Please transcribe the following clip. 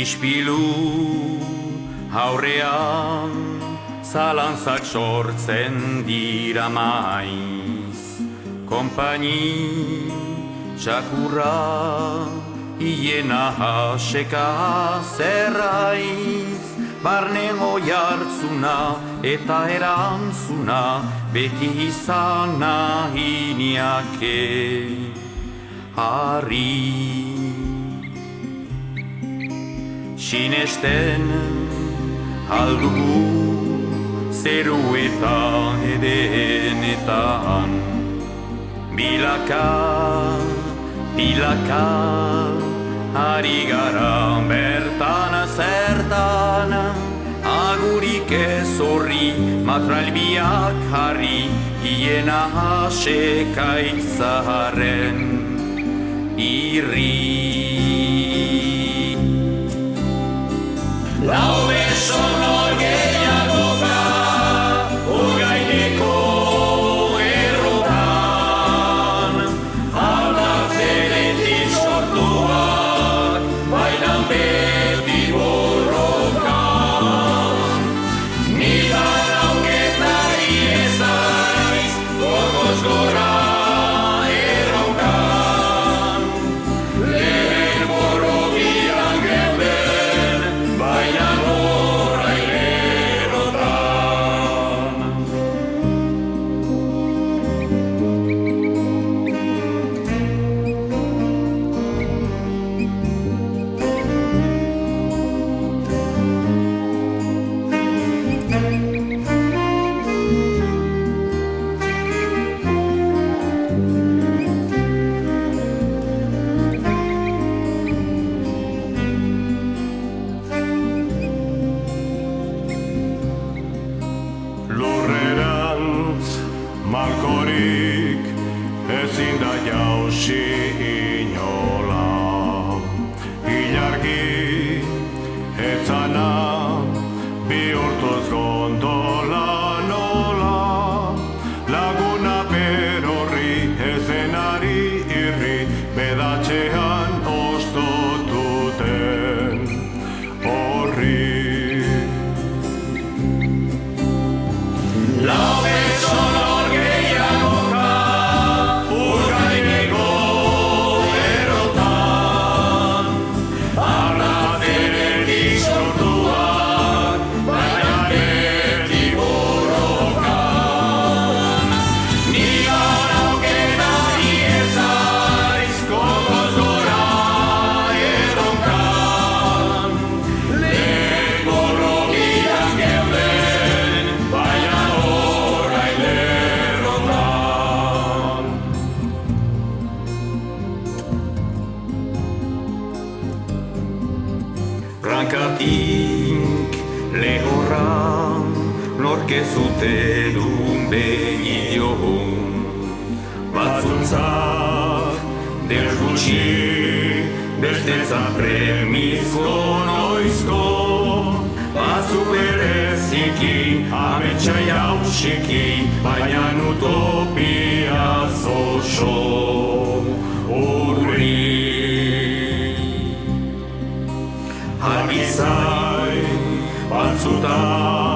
Ispilu aurrean zalantzak sortzen dira maiz. Konpaini txakurra hiena haseka zerraiz. Barne oihartzuna eta erantzuna beti izana hiniake harri. Sinesten aldugu zeruetan edenetan. Bilaka, bilaka, ari gara bertan zertan. Agurik ez horri, matralbiak jarri, hiena hasekaitzaren irri. Lau beso nor gehiagoka urgaineko errotan. Aldatzeretik sortuak bainan beti borrokan. Nidan auketari ezaiz gogoz gora erronkan. Lehen borrokian geuden baina gora hilerotan. Lurrerantz malkorik ezin da jausi inola. Ilargi etzana bihurtuz gondola nola. Laguna berorri ezenari irri bedatxean ostotuten horri. Lau beso nor gehiagoka urgaineko errotan. Aldatzeretik sortuak baina beti borrokan. Nigan auketari ezaiz gogoz gora erronkan. Lehen borrokian geuden baina gora hilerotan. Rankatik lehorra nork ez zutelun begidiogun. Batzuntzak dels gutxi, bestentzat premizko noizko. Batzuk bereziki, ametsa jausiki, baina utopia oso urri. Argizai batzutan